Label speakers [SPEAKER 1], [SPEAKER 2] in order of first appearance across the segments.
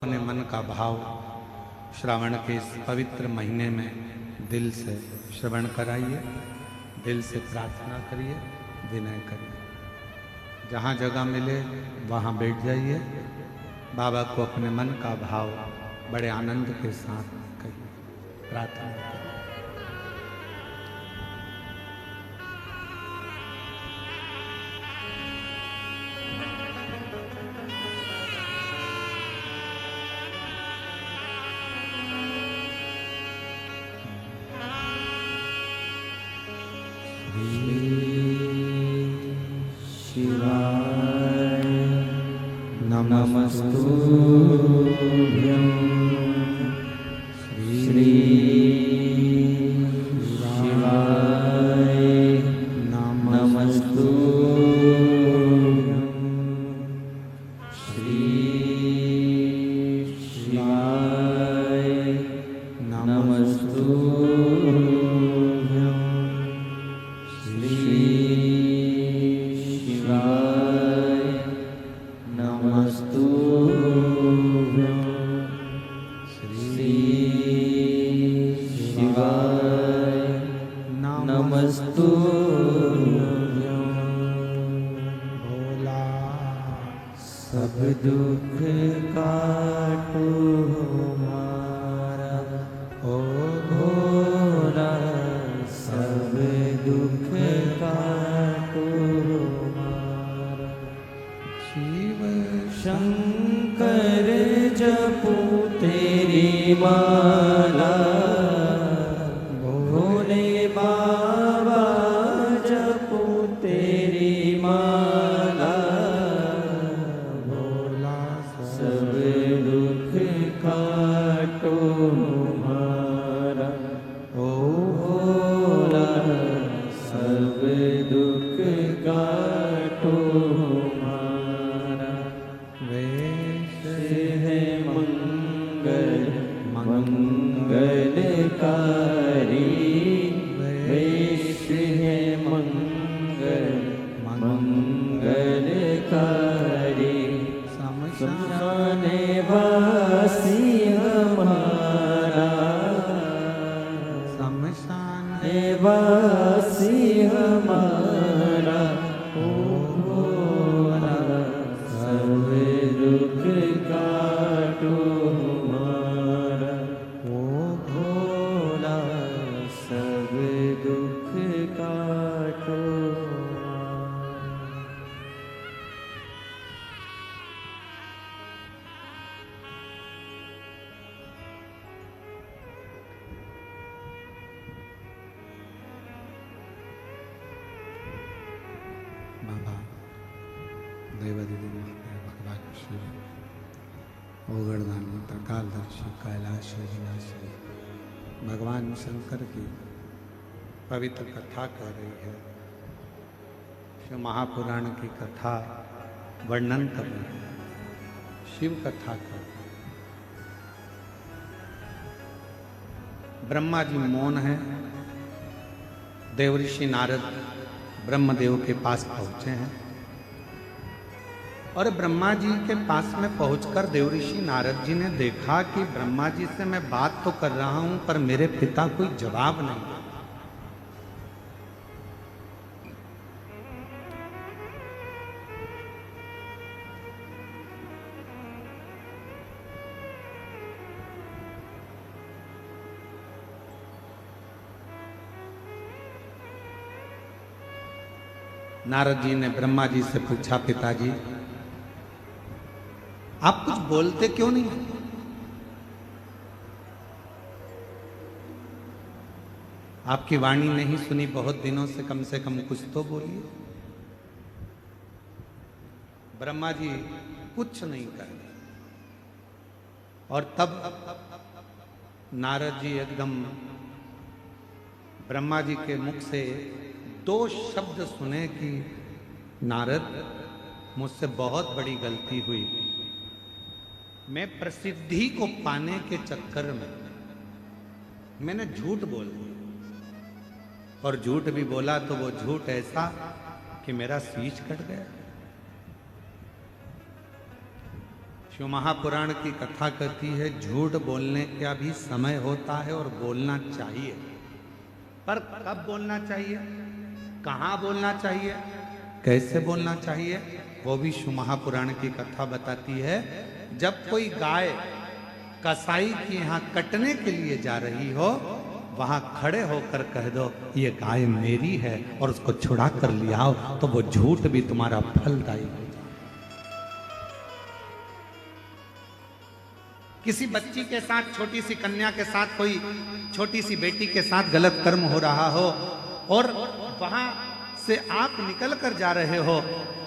[SPEAKER 1] अपने मन का भाव श्रावण के इस पवित्र महीने में दिल से श्रवण कराइए, दिल से प्रार्थना करिए, विनय करिए। जहाँ जगह मिले वहाँ बैठ जाइए, बाबा को अपने मन का भाव बड़े आनंद के साथ कहिए, प्रार्थना करिए।
[SPEAKER 2] नमस्तुभ्यं श्री शिवाय नमस्तुभ्यं श्री शिवाय नमस्तुभ्यं श्री शिवाय नमस्तुभ्यं श्री शिवाय नमस्तुभ्यं
[SPEAKER 1] भोला
[SPEAKER 2] सब दुख काटो हमारा ओ भोला, सब दुख काटो हमारा।
[SPEAKER 1] शिव
[SPEAKER 2] शंकर जपू तेरी माला, भोले बाबा जपू तेरी माला,
[SPEAKER 1] भोला
[SPEAKER 2] सब दुख काटो हमारा ओ भोला, सब दुख काटो हमारा।
[SPEAKER 1] वेश
[SPEAKER 2] है मंगल मंगलकारी, वेश है मंगल मंगलकारी, शमशान वासी हमारा,
[SPEAKER 1] शमशान
[SPEAKER 2] वासी हमारा ओ भोला, सब दुख काटो हमारा ओ भोला, सब दुख काटो हमारा।
[SPEAKER 1] बाबा देवदेवी भगवान शिव ओगरदानी त्रिकालदर्शी कैलाश विनाशी भगवान शंकर की पवित्र कथा कह रही है। शिव महापुराण की कथा वर्णन कर रही है, शिव कथा कर रही है। ब्रह्मा जी मौन है, देवऋषि नारद ब्रह्मदेव के पास पहुंचे हैं और ब्रह्मा जी के पास में पहुंचकर देवऋषि नारद जी ने देखा कि ब्रह्मा जी से मैं बात तो कर रहा हूं पर मेरे पिता कोई जवाब नहीं दे। नारद जी ने ब्रह्मा जी से पूछा, पिताजी आप कुछ बोलते क्यों नहीं? आपकी वाणी नहीं सुनी बहुत दिनों से कम कुछ तो बोलिए। ब्रह्मा जी कुछ नहीं कर रहे और तब नारद जी एकदम ब्रह्मा जी के मुख से दो शब्द सुने कि नारद मुझसे बहुत बड़ी गलती हुई, मैं प्रसिद्धि को पाने के चक्कर में मैंने झूठ बोल दिया और झूठ भी बोला तो वो झूठ ऐसा कि मेरा शीश कट गया। शिव महापुराण की कथा कहती है झूठ बोलने का भी समय होता है और बोलना चाहिए, पर कब बोलना चाहिए, कहाँ बोलना चाहिए, कैसे बोलना चाहिए, वो भी शिव महापुराण की कथा बताती है। जब कोई गाय कसाई के यहाँ कटने के लिए जा रही हो, वहां खड़े होकर कह दो ये गाय मेरी है और उसको छुड़ा कर ले आओ, तो वो झूठ भी तुम्हारा फलदायी हो। किसी बच्ची के साथ, छोटी सी कन्या के साथ, कोई छोटी सी बेटी के साथ गलत कर्म हो रहा हो और वहां से आप निकल कर जा रहे हो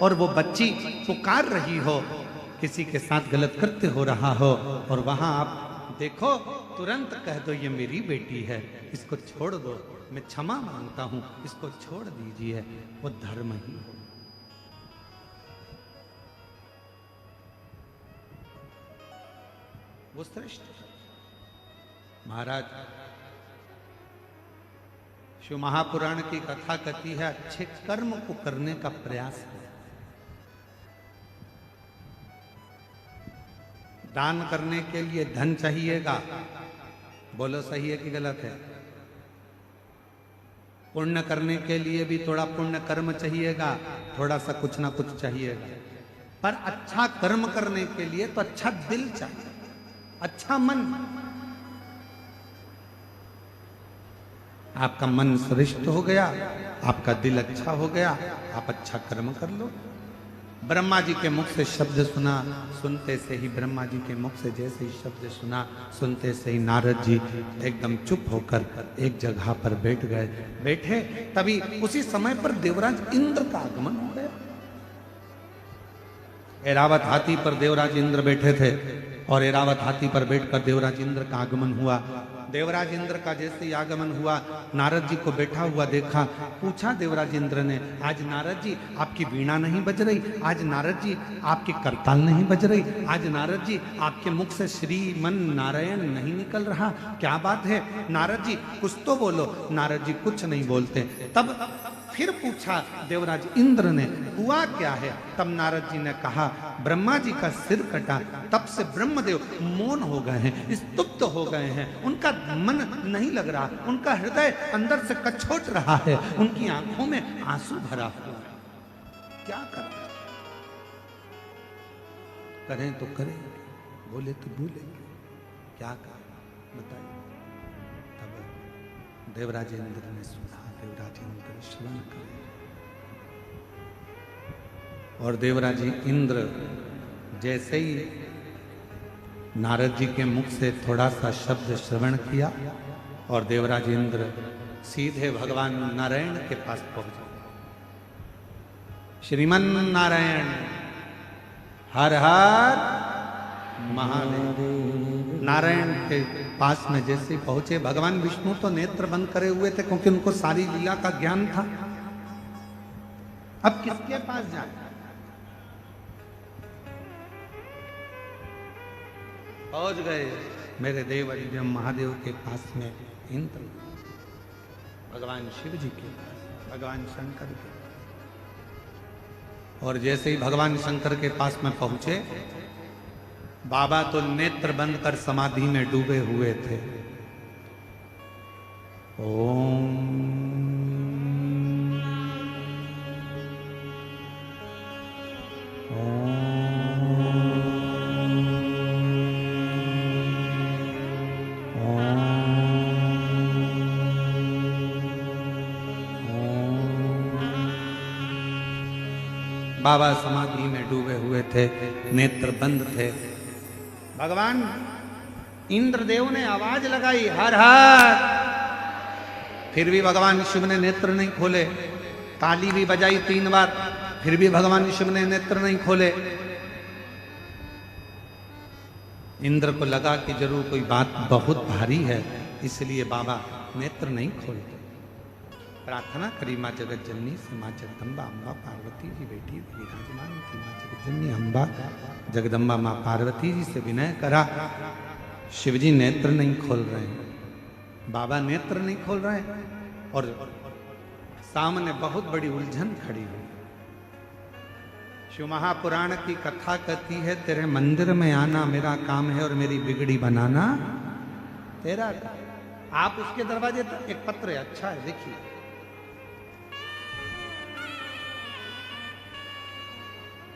[SPEAKER 1] और वो बच्ची पुकार रही हो, किसी के साथ गलत कृत्य हो रहा हो और वहां आप देखो, तुरंत कह दो ये मेरी बेटी है, इसको छोड़ दो, मैं क्षमा मांगता हूं, इसको छोड़ दीजिए, वो धर्म ही हो। वो श्रेष्ठ महाराज शिव महापुराण की कथा कहती है अच्छे कर्म को करने का प्रयास है। दान करने के लिए धन चाहिएगा, बोलो सही है कि गलत है। पुण्य करने के लिए भी थोड़ा पुण्य कर्म चाहिएगा, थोड़ा सा कुछ ना कुछ चाहिएगा, पर अच्छा कर्म करने के लिए तो अच्छा दिल चाहिए, अच्छा मन। आपका मन श्रेष्ठ हो गया, आपका दिल अच्छा हो गया, आप अच्छा कर्म कर लो। ब्रह्मा जी के मुख से शब्द सुना, सुनते से ही ब्रह्मा जी के मुख से जैसे ही शब्द सुना, सुनते से ही नारद जी एकदम चुप होकर एक जगह पर बैठ गए। बैठे तभी उसी समय पर देवराज इंद्र का आगमन हो गया। ऐरावत हाथी पर देवराज इंद्र बैठे थे और ऐरावत हाथी पर बैठकर देवराज इंद्र का आगमन हुआ। देवराज इंद्र का जैसे ही आगमन हुआ, नारद जी को बैठा हुआ देखा, पूछा देवराज इंद्र ने, आज नारद जी आपकी वीणा नहीं बज रही, आज नारद जी आपकी करताल नहीं बज रही, आज नारद जी आपके मुख से श्रीमन नारायण नहीं निकल रहा, क्या बात है? नारद जी कुछ तो बोलो। नारद जी कुछ नहीं बोलते। तब फिर पूछा देवराज इंद्र ने, हुआ क्या है? तब नारद जी ने कहा, ब्रह्मा जी का सिर कटा, तब से ब्रह्मदेव मौन हो गए हैं, स्तुप्त हो गए हैं, उनका मन नहीं लग रहा, उनका हृदय अंदर से कछोट रहा है, उनकी आंखों में आंसू भरा हुआ है। क्या करें? करें तो करें, बोले तो बोले, क्या करें बताइए? तब देवराज इंद्र ने सुना, देवराज इंद्र श्रवण करें, और देवराज इंद्र जैसे ही नारद जी के मुख से थोड़ा सा शब्द श्रवण किया और देवराज इंद्र सीधे भगवान नारायण के पास पहुंचे। श्रीमन नारायण हर हर महादेव। नारायण के पास में जैसे पहुंचे, भगवान विष्णु तो नेत्र बंद करे हुए थे क्योंकि उनको सारी लीला का ज्ञान था। अब किसके पास जाए? पहुंच गए मेरे देव अरिजन महादेव के पास में इंद्र, भगवान शिव जी के पास, भगवान शंकर के पास। और जैसे ही भगवान शंकर के पास में पहुंचे, बाबा तो नेत्र बंद कर समाधि में डूबे हुए थे। ओम बाबा समाधि में डूबे हुए थे, नेत्र बंद थे। भगवान इंद्रदेव ने आवाज लगाई, हर हर। फिर भी भगवान शिव ने नेत्र नहीं खोले। ताली भी बजाई 3 बार, फिर भी भगवान शिव ने नेत्र नहीं खोले। इंद्र को लगा कि जरूर कोई बात बहुत भारी है, इसलिए बाबा नेत्र नहीं खोलते। प्रार्थना करी माँ जगत जननी से, माँ जगदम्बा अम्बा पार्वती जी बेटी विराजमान थी। माँ जगत जननी अम्बा जगदम्बा माँ पार्वती जी से विनय करा। शिवजी नेत्र नहीं खोल रहे हैं, बाबा नेत्र नहीं खोल रहे हैं, और सामने बहुत बड़ी उलझन खड़ी हुई। शिव महापुराण की कथा कहती है, तेरे मंदिर में आना मेरा काम है और मेरी बिगड़ी बनाना तेरा काम। आप उसके दरवाजे तक, एक पत्र है, अच्छा है, देखिए।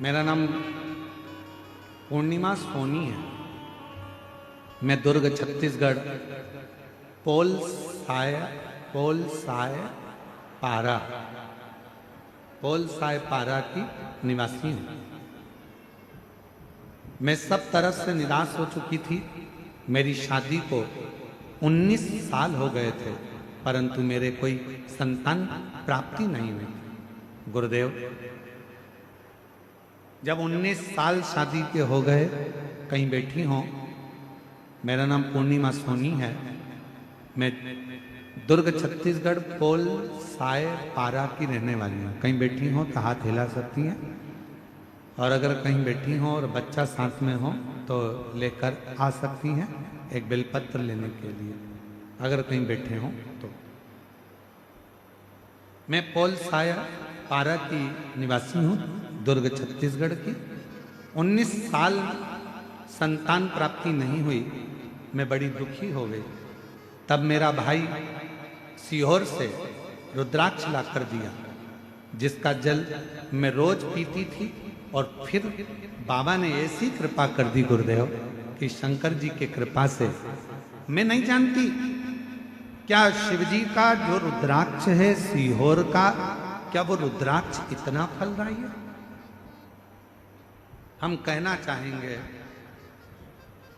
[SPEAKER 1] मेरा नाम पूर्णिमा सोनी है। मैं दुर्ग छत्तीसगढ़ पोल साय पारा की निवासी हूं। मैं सब तरफ से निराश हो चुकी थी। मेरी शादी को 19 साल हो गए थे, परंतु मेरे कोई संतान प्राप्ति नहीं हुई। गुरुदेव, जब 19 साल शादी के हो गए, कहीं बैठी हो, मेरा नाम पूर्णिमा सोनी है। मैं दुर्ग छत्तीसगढ़ पोल साय पारा की रहने वाली हूँ। कहीं बैठी हो तो हाथ हिला सकती हैं, और अगर कहीं बैठी हो और बच्चा साथ में हो तो लेकर आ सकती हैं एक बेलपत्र लेने के लिए, अगर कहीं बैठे हो तो। मैं पोल साय पारा की निवासी हूँ, दुर्ग छत्तीसगढ़ की। 19 साल संतान प्राप्ति नहीं हुई। मैं बड़ी दुखी हो गई। तब मेरा भाई सीहोर से रुद्राक्ष ला कर दिया, जिसका जल मैं रोज पीती थी। और फिर बाबा ने ऐसी कृपा कर दी गुरुदेव कि शंकर जी की कृपा से, मैं नहीं जानती क्या शिवजी का जो रुद्राक्ष है सीहोर का, क्या वो रुद्राक्ष इतना फलदायी है? हम कहना चाहेंगे,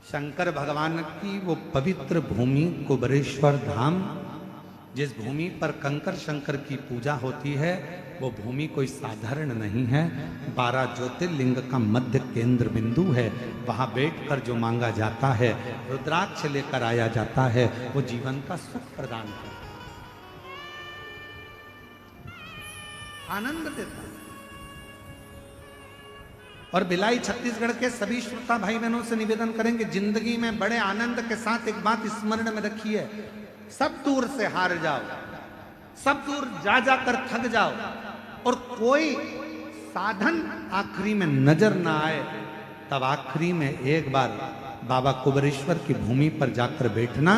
[SPEAKER 1] शंकर भगवान की वो पवित्र भूमि कुबरेश्वर धाम, जिस भूमि पर कंकर शंकर की पूजा होती है, वो भूमि कोई साधारण नहीं है। 12 ज्योतिर्लिंग का मध्य केंद्र बिंदु है। वहां बैठकर जो मांगा जाता है, रुद्राक्ष लेकर आया जाता है, वो जीवन का सुख प्रदान करता है, आनंद देता है। और भिलाई छत्तीसगढ़ के सभी श्रोता भाई बहनों से निवेदन करेंगे, जिंदगी में बड़े आनंद के साथ एक बात स्मरण में रखिए, सब दूर से हार जाओ, सब दूर जा जाकर थक जाओ, और कोई साधन आखिरी में नजर ना आए, तब आखिरी में एक बार बाबा कुबरेश्वर की भूमि पर जाकर बैठना,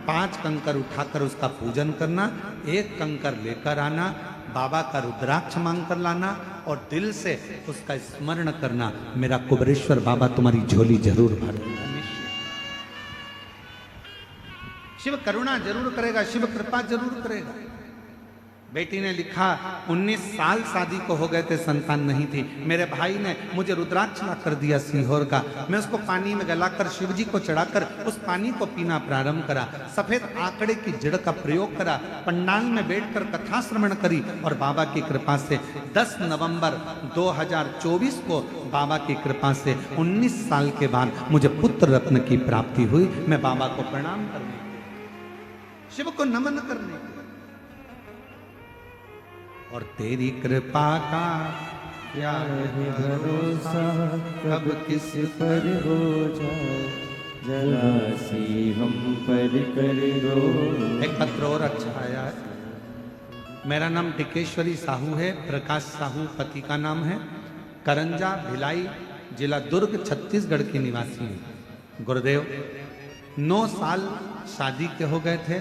[SPEAKER 1] 5 कंकर उठाकर उसका पूजन करना, 1 कंकर लेकर आना, बाबा का रुद्राक्ष मांग कर लाना, और दिल से उसका स्मरण करना, मेरा कुबरेश्वर बाबा तुम्हारी झोली जरूर भर देगा। शिव करुणा जरूर करेगा, शिव कृपा जरूर करेगा। बेटी ने लिखा, 19 साल शादी को हो गए थे, संतान नहीं थी। मेरे भाई ने मुझे रुद्राक्ष ला कर दिया सीहोर का। मैं उसको पानी में गलाकर शिव जी को चढ़ाकर उस पानी को पीना प्रारंभ करा। सफेद आंकड़े की जड़ का प्रयोग करा, पंडाल में बैठकर कथा श्रवण करी, और बाबा की कृपा से 10 नवंबर 2024 को बाबा की कृपा से 19 साल के बाद मुझे पुत्र रत्न की प्राप्ति हुई। मैं बाबा को प्रणाम करने, शिव को नमन करने, और तेरी कृपा का क्या है भरोसा,
[SPEAKER 2] कब किस पर हो जाए, जरा सी हम पर कर दो।
[SPEAKER 1] एक पत्र और अच्छा आया है। मेरा नाम टिकेश्वरी साहू है, प्रकाश साहू पति का नाम है। करंजा भिलाई जिला दुर्ग छत्तीसगढ़ की निवासी है। गुरुदेव, 9 साल शादी के हो गए थे।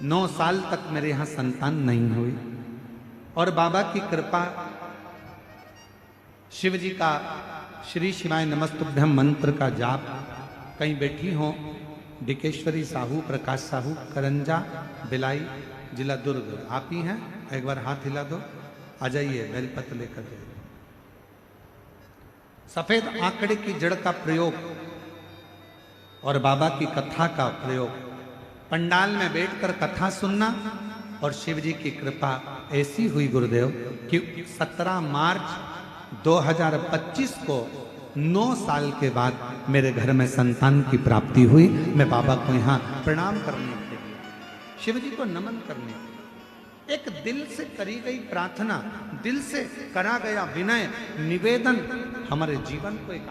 [SPEAKER 1] 9 साल तक मेरे यहां संतान नहीं हुई, और बाबा की कृपा, शिव जी का श्री शिवाय नमस्तुभ्यम मंत्र का जाप, कहीं बैठी हो, डिकेश्वरी साहू, प्रकाश साहू, करंजा भिलाई जिला दुर्ग, आप ही हैं? एक बार हाथ हिला दो, आ जाइए, बेलपत्र लेकर जाइए। सफेद आंकड़े की जड़ का प्रयोग और बाबा की कथा का प्रयोग, पंडाल में बैठकर कथा सुनना, और शिव जी की कृपा ऐसी हुई गुरुदेव कि 17 मार्च 2025 को 9 साल के बाद मेरे घर में संतान की प्राप्ति हुई। मैं बाबा को यहाँ प्रणाम करने के लिए, शिव जी को नमन करने के लिए, एक दिल से करी गई प्रार्थना, दिल से करा गया विनय निवेदन हमारे जीवन को एक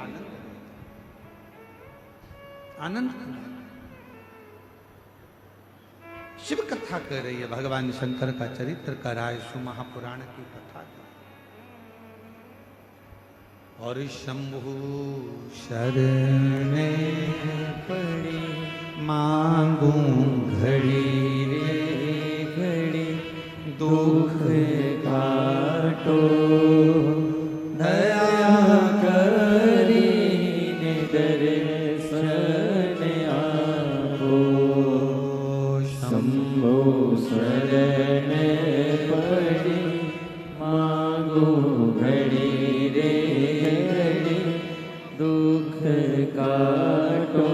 [SPEAKER 1] आनंद शिव कथा कर रही है, भगवान शंकर का चरित्र कर रहा है, शिव महापुराण की कथा। और शंभु शरणे
[SPEAKER 2] पड़ी
[SPEAKER 1] मांगू
[SPEAKER 2] घड़ी रे घड़ी दुख काटो दया करीने दर्शन आपो शंभो शरण पड़ी मांगो घड़ी रे घड़ी दुख काटो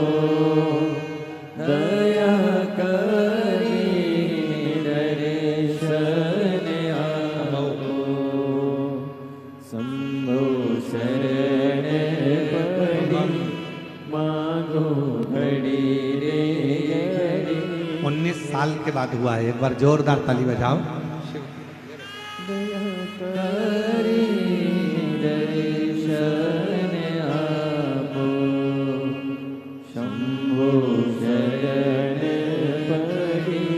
[SPEAKER 2] दया करीने दर्शन आपो शंभो शरण पड़ी मांगो घड़ी रे घड़ी
[SPEAKER 1] 19 साल के बाद हुआ है। एक बार जोरदार ताली बजाओ।
[SPEAKER 2] दया करी दर्शन आपो शंभो शरण पड़ी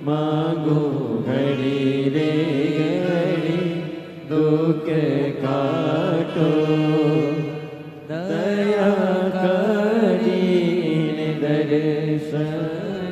[SPEAKER 2] मांगो घड़ी रे घड़ी दुख काटो दया करी दर्शन